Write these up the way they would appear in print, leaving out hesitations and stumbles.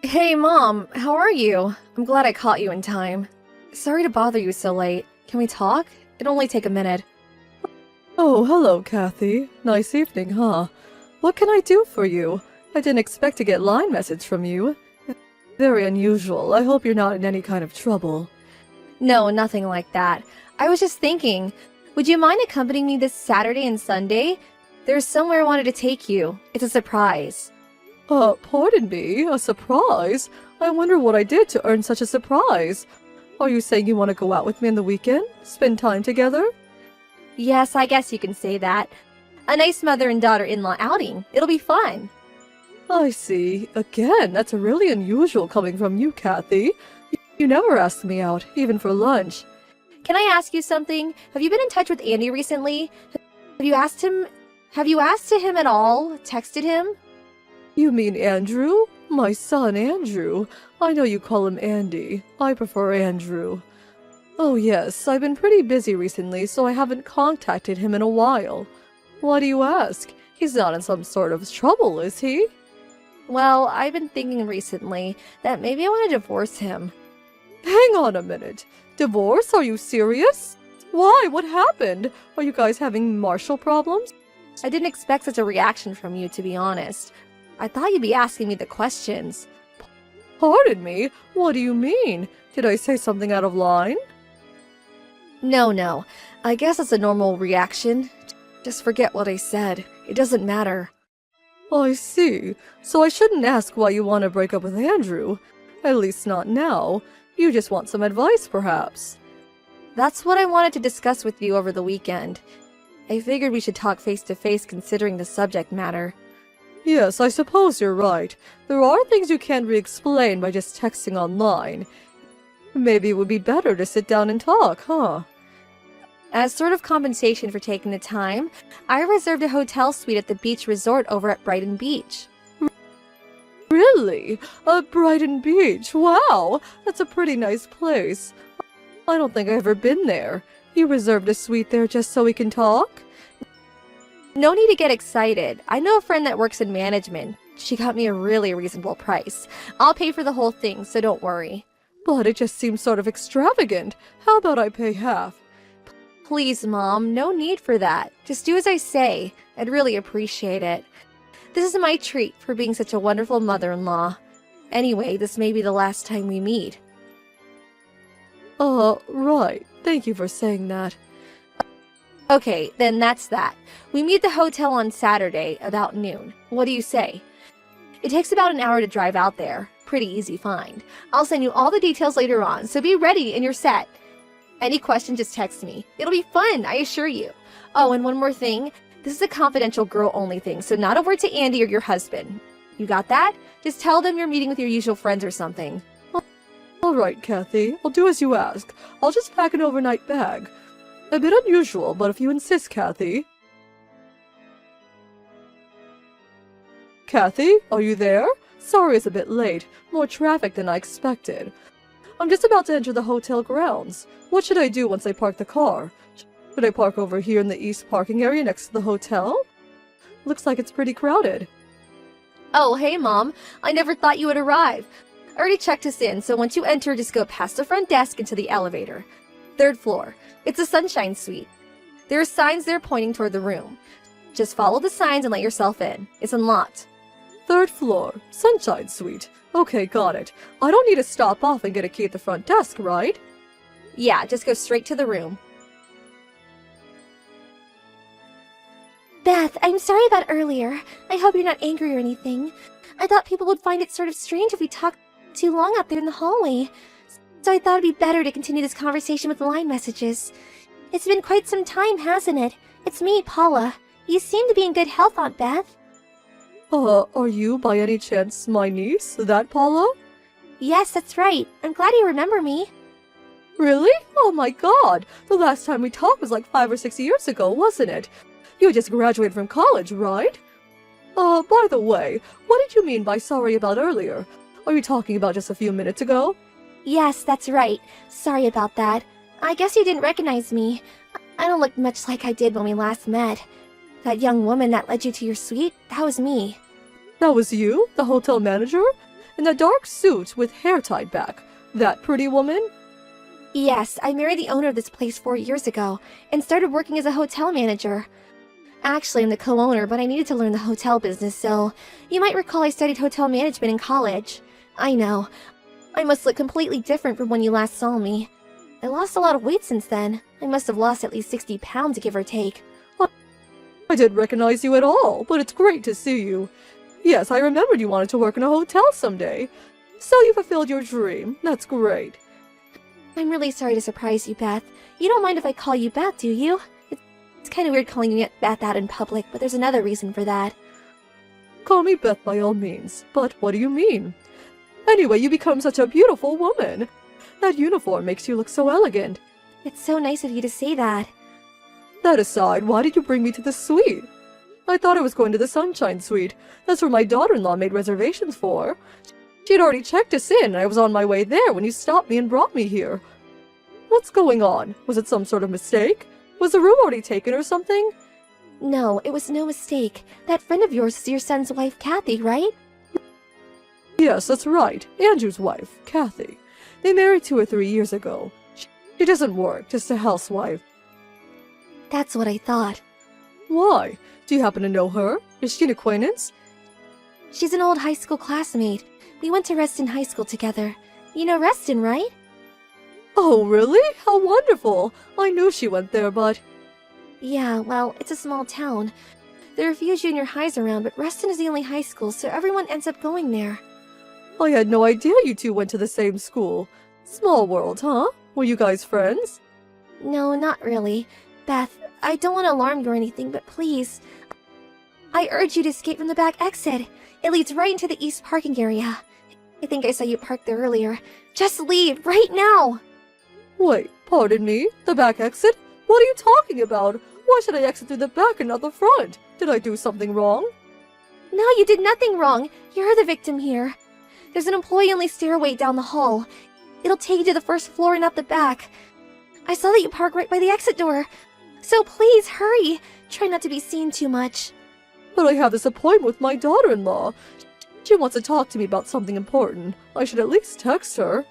Hey, Mom, how are you? I'm glad I caught you in time. Sorry to bother you so late. Can we talk? It'll only take a minute. Oh, hello, Kathy. Nice evening, huh? What can I do for you? I didn't expect to get line message from you. Very unusual. I hope you're not in any kind of trouble. No, nothing like that. I was just thinking, would you mind accompanying me this Saturday and Sunday? There's somewhere I wanted to take you. It's a surprise. Pardon me? A surprise? I wonder what I did to earn such a surprise. Are you saying you want to go out with me on the weekend? Spend time together? Yes, I guess you can say that. A nice mother and daughter-in-law outing. It'll be fun. I see. Again, that's really unusual coming from you, Kathy. You never ask me out, even for lunch. Can I ask you something? Have you been in touch with Andy recently? Have you asked him to him at all? Texted him? You mean Andrew? My son, Andrew. I know you call him Andy. I prefer Andrew. Oh yes, I've been pretty busy recently, so I haven't contacted him in a while. Why do you ask? He's not in some sort of trouble, is he? Well, I've been thinking recently that maybe I want to divorce him. Hang on a minute. Divorce? Are you serious? Why? What happened? Are you guys having marital problems? I didn't expect such a reaction from you, to be honest. I thought you'd be asking me the questions. Pardon me? What do you mean? Did I say something out of line? No. I guess it's a normal reaction. Just forget what I said. It doesn't matter. I see. So I shouldn't ask why you want to break up with Andrew. At least not now. You just want some advice, perhaps. That's what I wanted to discuss with you over the weekend. I figured we should talk face to face considering the subject matter. Yes, I suppose you're right. There are things you can't re-explain by just texting online. Maybe it would be better to sit down and talk, huh? As sort of compensation for taking the time, I reserved a hotel suite at the beach resort over at Brighton Beach. Really? Brighton Beach? Wow! That's a pretty nice place. I don't think I've ever been there. You reserved a suite there just so we can talk? No need to get excited. I know a friend that works in management. She got me a really reasonable price. I'll pay for the whole thing, so don't worry. But it just seems sort of extravagant. How about I pay half? Please, Mom, no need for that. Just do as I say. I'd really appreciate it. This is my treat for being such a wonderful mother-in-law. Anyway, this may be the last time we meet. Right. Thank you for saying that. Okay, then that's that. We meet at the hotel on Saturday, about noon. What do you say? It takes about an hour to drive out there. Pretty easy find. I'll send you all the details later on, so be ready and you're set. Any question, just text me. It'll be fun, I assure you. Oh, and one more thing. This is a confidential girl-only thing, so not a word to Andy or your husband. You got that? Just tell them you're meeting with your usual friends or something. All right, Kathy. I'll do as you ask. I'll just pack an overnight bag. A bit unusual, but if you insist, Kathy. Kathy, are you there? Sorry it's a bit late. More traffic than I expected. I'm just about to enter the hotel grounds. What should I do once I park the car? Should I park over here in the east parking area next to the hotel? Looks like it's pretty crowded. Oh, hey, Mom. I never thought you would arrive. I already checked us in, so once you enter, just go past the front desk into the elevator. 3rd floor. It's a sunshine suite. There are signs there pointing toward the room. Just follow the signs and let yourself in. It's unlocked. 3rd floor. Sunshine suite. Okay, got it. I don't need to stop off and get a key at the front desk, right? Yeah, just go straight to the room. Beth, I'm sorry about earlier. I hope you're not angry or anything. I thought people would find it sort of strange if we talked too long out there in the hallway. So I thought it'd be better to continue this conversation with line messages. It's been quite some time, hasn't it? It's me, Paula. You seem to be in good health, Aunt Beth. Are you by any chance my niece, that Paula? Yes, that's right. I'm glad you remember me. Really? Oh my god! The last time we talked was like 5 or 6 years ago, wasn't it? You just graduated from college, right? By the way, what did you mean by sorry about earlier? Are you talking about just a few minutes ago? Yes, that's right. Sorry about that. I guess you didn't recognize me. I don't look much like I did when we last met. That young woman that led you to your suite, that was me. That was you? The hotel manager? in a dark suit with hair tied back. That pretty woman? Yes, I married the owner of this place 4 years ago and started working as a hotel manager. Actually, I'm the co-owner, but I needed to learn the hotel business, so you might recall I studied hotel management in college. I know. I must look completely different from when you last saw me. I lost a lot of weight since then. I must have lost at least 60 pounds, give or take. I didn't recognize you at all, but it's great to see you. Yes, I remembered you wanted to work in a hotel someday. So you fulfilled your dream. That's great. I'm really sorry to surprise you, Beth. You don't mind if I call you Beth, do you? It's kind of weird calling you Beth out in public, but there's another reason for that. Call me Beth by all means, but what do you mean? Anyway, you become such a beautiful woman. That uniform makes you look so elegant. It's so nice of you to say that. That aside, why did you bring me to the suite? I thought I was going to the Sunshine Suite. That's where my daughter-in-law made reservations for. She had already checked us in, and I was on my way there when you stopped me and brought me here. What's going on? Was it some sort of mistake? Was the room already taken or something? No, it was no mistake. That friend of yours is your son's wife, Kathy, right? Yes, that's right. Andrew's wife, Kathy. They married 2 or 3 years ago. She doesn't work, just a housewife. That's what I thought. Why? Do you happen to know her? Is she an acquaintance? She's an old high school classmate. We went to Reston High School together. You know Reston, right? Oh, really? How wonderful! I knew she went there, but... Yeah, well, it's a small town. There are a few junior highs around, but Reston is the only high school, so everyone ends up going there. I had no idea you two went to the same school. Small world, huh? Were you guys friends? No, not really. Beth, I don't want to alarm you or anything, but please. I urge you to escape from the back exit. It leads right into the east parking area. I think I saw you parked there earlier. Just leave, right now! Wait, pardon me? The back exit? What are you talking about? Why should I exit through the back and not the front? Did I do something wrong? No, you did nothing wrong. You're the victim here. There's an employee-only stairway down the hall. It'll take you to the first floor and out the back. I saw that you parked right by the exit door. So please, hurry. Try not to be seen too much. But I have this appointment with my daughter-in-law. She wants to talk to me about something important. I should at least text her.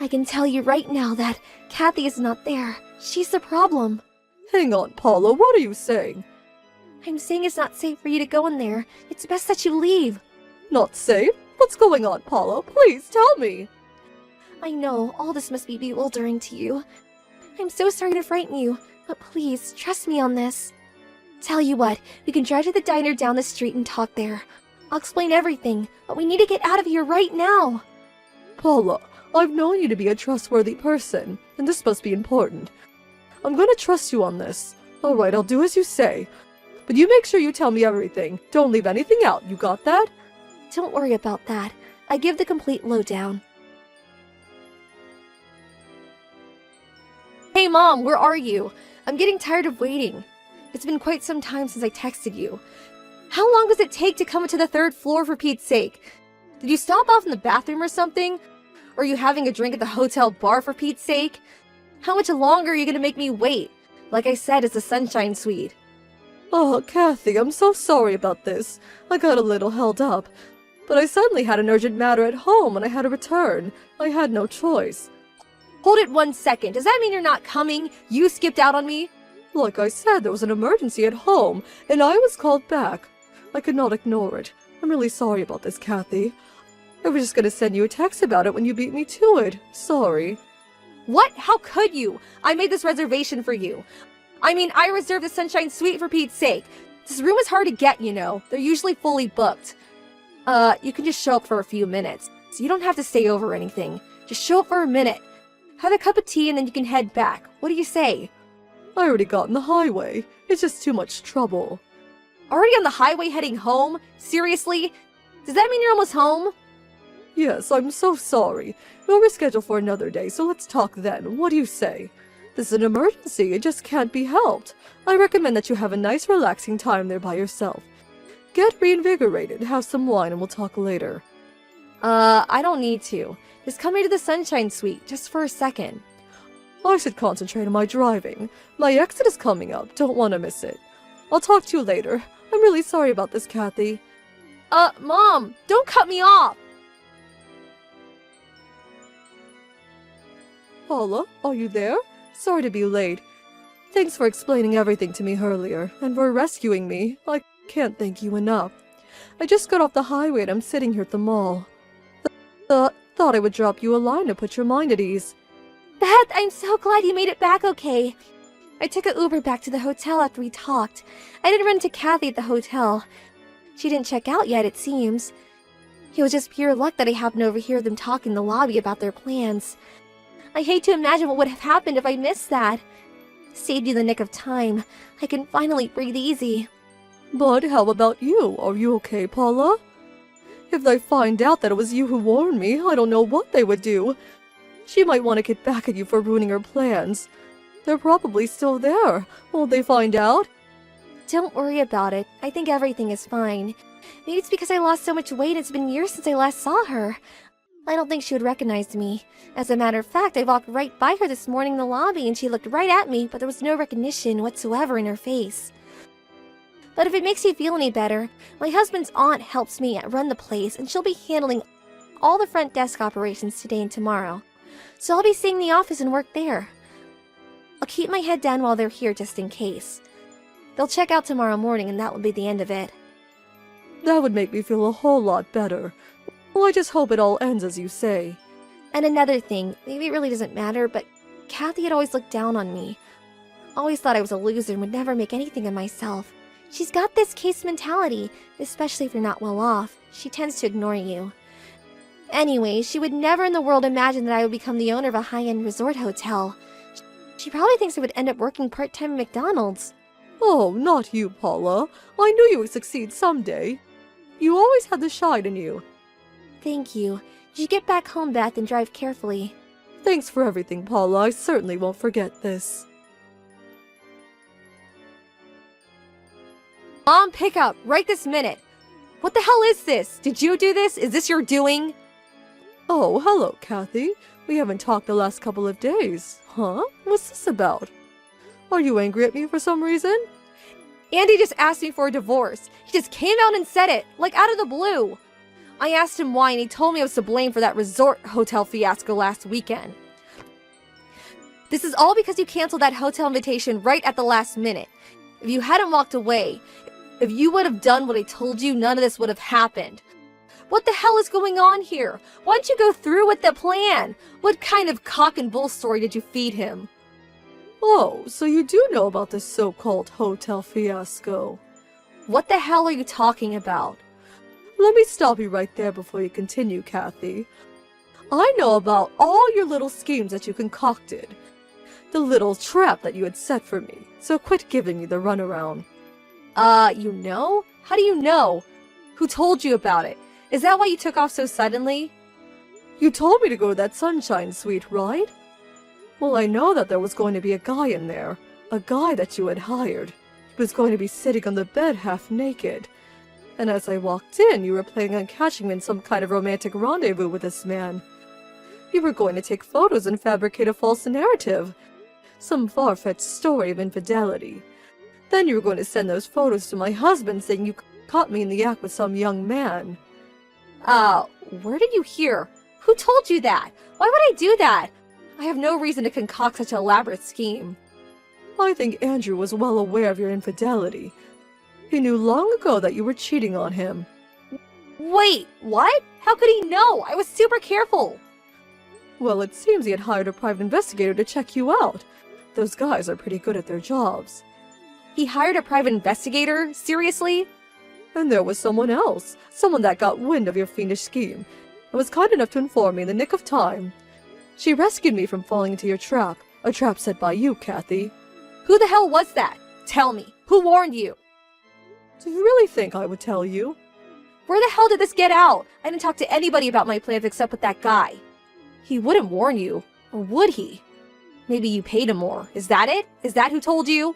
I can tell you right now that Kathy is not there. She's the problem. Hang on, Paula, what are you saying? I'm saying it's not safe for you to go in there. It's best that you leave. Not safe? What's going on, Paula? Please tell me. I know, all this must be bewildering to you. I'm so sorry to frighten you, but please, trust me on this. Tell you what, we can drive to the diner down the street and talk there. I'll explain everything, but we need to get out of here right now. Paula, I've known you to be a trustworthy person, and this must be important. I'm gonna trust you on this. Alright, I'll do as you say. But you make sure you tell me everything. Don't leave anything out, you got that? Don't worry about that. I give the complete lowdown. Hey Mom, where are you? I'm getting tired of waiting. It's been quite some time since I texted you. How long does it take to come to the 3rd floor, for Pete's sake? Did you stop off in the bathroom or something? Or are you having a drink at the hotel bar, for Pete's sake? How much longer are you gonna make me wait? Like I said, it's a Sunshine Suite. Oh, Kathy, I'm so sorry about this. I got a little held up. But I suddenly had an urgent matter at home and I had to return. I had no choice. Hold it 1 second. Does that mean you're not coming? You skipped out on me? Like I said, there was an emergency at home, and I was called back. I could not ignore it. I'm really sorry about this, Kathy. I was just gonna send you a text about it when you beat me to it. Sorry. What? How could you? I made this reservation for you. I mean, I reserved the Sunshine Suite, for Pete's sake. This room is hard to get, you know. They're usually fully booked. You can just show up for a few minutes. So you don't have to stay over or anything. Just show up for a minute. Have a cup of tea and then you can head back. What do you say? I already got in the highway. It's just too much trouble. Already on the highway heading home? Seriously? Does that mean you're almost home? Yes, I'm so sorry. We'll reschedule for another day, so let's talk then. What do you say? This is an emergency. It just can't be helped. I recommend that you have a nice, relaxing time there by yourself. Get reinvigorated, have some wine, and we'll talk later. I don't need to. Just come here to the Sunshine Suite, just for a second. I should concentrate on my driving. My exit is coming up. Don't want to miss it. I'll talk to you later. I'm really sorry about this, Kathy. Mom, don't cut me off! Paula, are you there? Sorry to be late. Thanks for explaining everything to me earlier, and for rescuing me. I can't thank you enough. I just got off the highway and I'm sitting here at the mall. Thought I would drop you a line to put your mind at ease. Beth, I'm so glad you made it back okay. I took an Uber back to the hotel after we talked. I didn't run into Kathy at the hotel. She didn't check out yet, it seems. It was just pure luck that I happened to overhear them talk in the lobby about their plans. I hate to imagine what would have happened if I missed that. Saved you the nick of time. I can finally breathe easy. But how about you? Are you okay, Paula? If they find out that it was you who warned me, I don't know what they would do. She might want to get back at you for ruining her plans. They're probably still there. Won't they find out? Don't worry about it. I think everything is fine. Maybe it's because I lost so much weight. It's been years since I last saw her. I don't think she would recognize me. As a matter of fact, I walked right by her this morning in the lobby and she looked right at me, but there was no recognition whatsoever in her face. But if it makes you feel any better, my husband's aunt helps me run the place and she'll be handling all the front desk operations today and tomorrow. So I'll be seeing the office and work there. I'll keep my head down while they're here just in case. They'll check out tomorrow morning and that will be the end of it. That would make me feel a whole lot better. Well, I just hope it all ends as you say. And another thing, maybe it really doesn't matter, but Kathy had always looked down on me. Always thought I was a loser and would never make anything of myself. She's got this case mentality, especially if you're not well off. She tends to ignore you. Anyway, she would never in the world imagine that I would become the owner of a high-end resort hotel. She probably thinks I would end up working part-time at McDonald's. Oh, not you, Paula. I knew you would succeed someday. You always had the shine in you. Thank you. You should get back home, Beth, and drive carefully. Thanks for everything, Paula. I certainly won't forget this. Mom, pick up, right this minute. What the hell is this? Did you do this? Is this your doing? Oh, hello, Kathy. We haven't talked the last couple of days. Huh? What's this about? Are you angry at me for some reason? Andy just asked me for a divorce. He just came out and said it, like out of the blue. I asked him why and he told me I was to blame for that resort hotel fiasco last weekend. This is all because you canceled that hotel invitation right at the last minute. If you hadn't walked away, if you would have done what I told you, none of this would have happened. What the hell is going on here? Why didn't you go through with the plan? What kind of cock and bull story did you feed him? Oh, so you do know about this so-called hotel fiasco. What the hell are you talking about? Let me stop you right there before you continue, Kathy. I know about all your little schemes that you concocted. The little trap that you had set for me, so quit giving me the runaround. You know? How do you know? Who told you about it? Is that why you took off so suddenly? You told me to go to that Sunshine Suite, right? Well, I know that there was going to be a guy in there. A guy that you had hired. He was going to be sitting on the bed half naked. And as I walked in, you were planning on catching me in some kind of romantic rendezvous with this man. You were going to take photos and fabricate a false narrative. Some far-fetched story of infidelity. Then you were going to send those photos to my husband saying you caught me in the act with some young man. Where did you hear? Who told you that? Why would I do that? I have no reason to concoct such an elaborate scheme. I think Andrew was well aware of your infidelity. He knew long ago that you were cheating on him. Wait, what? How could he know? I was super careful. Well, it seems he had hired a private investigator to check you out. Those guys are pretty good at their jobs. He hired a private investigator? Seriously? And there was someone else. Someone that got wind of your fiendish scheme. And was kind enough to inform me in the nick of time. She rescued me from falling into your trap. A trap set by you, Kathy. Who the hell was that? Tell me. Who warned you? Do you really think I would tell you? Where the hell did this get out? I didn't talk to anybody about my plans except with that guy. He wouldn't warn you. Or would he? Maybe you paid him more. Is that it? Is that who told you?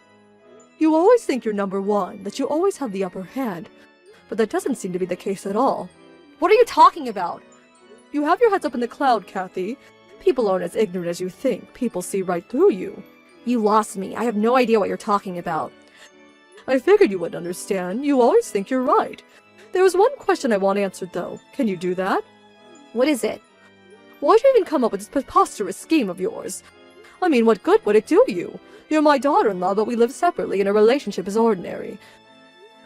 You always think you're number one, that you always have the upper hand. But that doesn't seem to be the case at all. What are you talking about? You have your heads up in the cloud, Kathy. People aren't as ignorant as you think. People see right through you. You lost me. I have no idea what you're talking about. I figured you would understand. You always think you're right. There was one question I want answered, though. Can you do that? What is it? Why'd you even come up with this preposterous scheme of yours? I mean, what good would it do you? You're my daughter-in-law, but we live separately and our relationship is ordinary.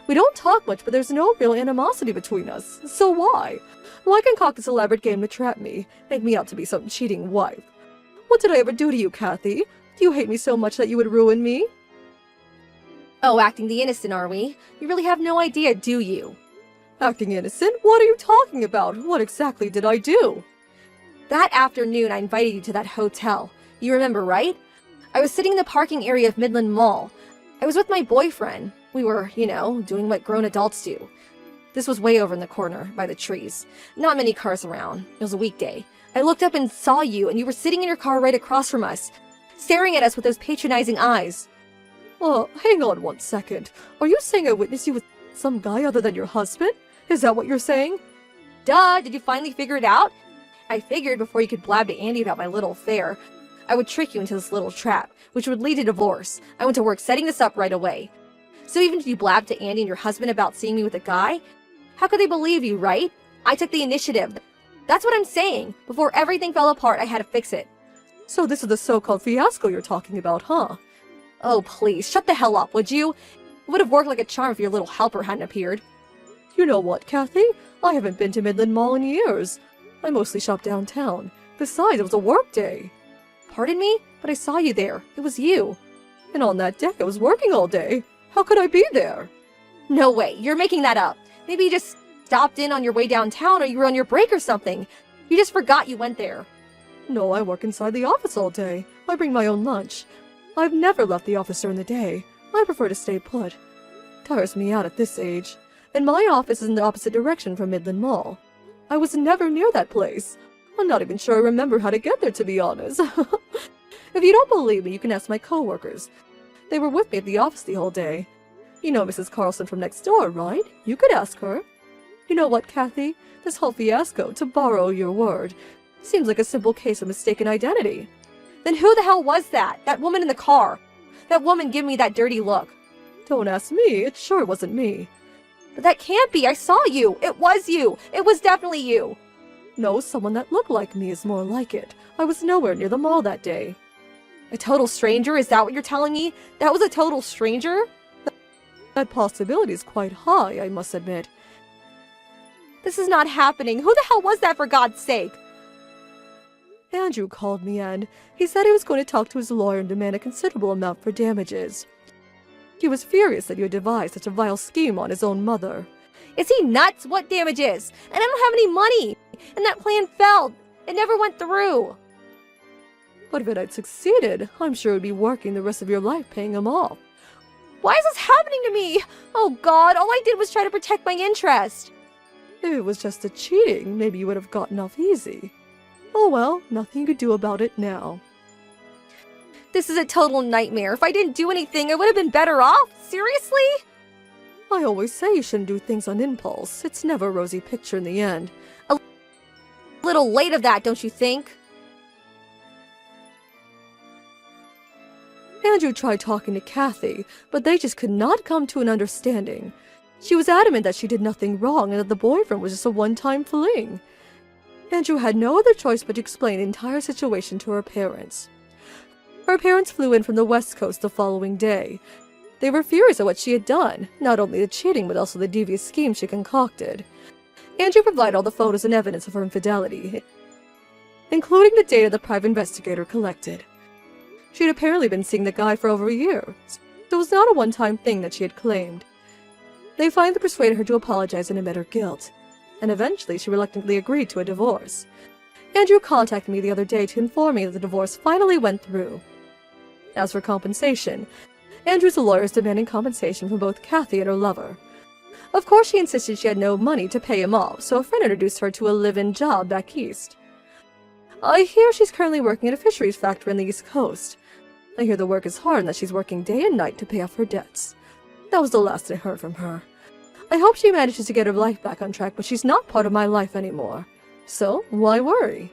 We don't talk much, but there's no real animosity between us. So why? Why concoct this elaborate game to trap me, make me out to be some cheating wife? What did I ever do to you, Kathy? Do you hate me so much that you would ruin me? Oh, acting the innocent, are we? You really have no idea, do you? Acting innocent? What are you talking about? What exactly did I do? That afternoon, I invited you to that hotel. You remember, right? I was sitting in the parking area of Midland Mall. I was with my boyfriend. We were, doing what grown adults do. This was way over in the corner, by the trees. Not many cars around. It was a weekday. I looked up and saw you, and you were sitting in your car right across from us, staring at us with those patronizing eyes. Oh, hang on 1 second. Are you saying I witnessed you with some guy other than your husband? Is that what you're saying? Duh, did you finally figure it out? I figured before you could blab to Andy about my little affair, I would trick you into this little trap, which would lead to divorce. I went to work setting this up right away. So even if you blabbed to Andy and your husband about seeing me with a guy, how could they believe you, right? I took the initiative. That's what I'm saying. Before everything fell apart, I had to fix it. So this is the so-called fiasco you're talking about, huh? Oh, please, shut the hell up, would you? It would have worked like a charm if your little helper hadn't appeared. You know what, Kathy? I haven't been to Midland Mall in years. I mostly shop downtown. Besides, it was a work day. Pardon me? But I saw you there. It was you. And on that day, I was working all day. How could I be there? No way, you're making that up. Maybe you just stopped in on your way downtown or you were on your break or something. You just forgot you went there. No, I work inside the office all day. I bring my own lunch. I've never left the office during the day. I prefer to stay put. Tires me out at this age. And my office is in the opposite direction from Midland Mall. I was never near that place. I'm not even sure I remember how to get there, to be honest. If you don't believe me, you can ask my coworkers. They were with me at the office the whole day. You know Mrs. Carlson from next door, right? You could ask her. You know what, Kathy? This whole fiasco, to borrow your word, seems like a simple case of mistaken identity. Then who the hell was that? That woman in the car? That woman giving me that dirty look. Don't ask me. It sure wasn't me. But that can't be. I saw you. It was you. It was definitely you. No, someone that looked like me is more like it. I was nowhere near the mall that day. A total stranger? Is that what you're telling me? That was a total stranger? That possibility is quite high, I must admit. This is not happening. Who the hell was that, for God's sake? Andrew called me, and he said he was going to talk to his lawyer and demand a considerable amount for damages. He was furious that you had devised such a vile scheme on his own mother. Is he nuts? What damages? And I don't have any money. And that plan failed. It never went through. But if it had succeeded, I'm sure it would be working the rest of your life paying him off. Why is this happening to me? Oh God, all I did was try to protect my interest. If it was just a cheating, maybe you would have gotten off easy. Oh well, nothing you could do about it now. This is a total nightmare. If I didn't do anything, I would have been better off. Seriously? I always say you shouldn't do things on impulse. It's never a rosy picture in the end. A little late of that, don't you think? Andrew tried talking to Kathy, but they just could not come to an understanding. She was adamant that she did nothing wrong and that the boyfriend was just a one-time fling. Andrew had no other choice but to explain the entire situation to her parents. Her parents flew in from the West Coast the following day. They were furious at what she had done, not only the cheating but also the devious scheme she concocted. Andrew provided all the photos and evidence of her infidelity, including the data the private investigator collected. She had apparently been seeing the guy for over a year, so it was not a one-time thing that she had claimed. They finally persuaded her to apologize and admit her guilt, and eventually she reluctantly agreed to a divorce. Andrew contacted me the other day to inform me that the divorce finally went through. As for compensation, Andrew's lawyer is demanding compensation from both Kathy and her lover. Of course, she insisted she had no money to pay him off, so a friend introduced her to a live-in job back east. I hear she's currently working at a fisheries factory on the East Coast. I hear the work is hard and that she's working day and night to pay off her debts. That was the last I heard from her. I hope she manages to get her life back on track, but she's not part of my life anymore. So, why worry?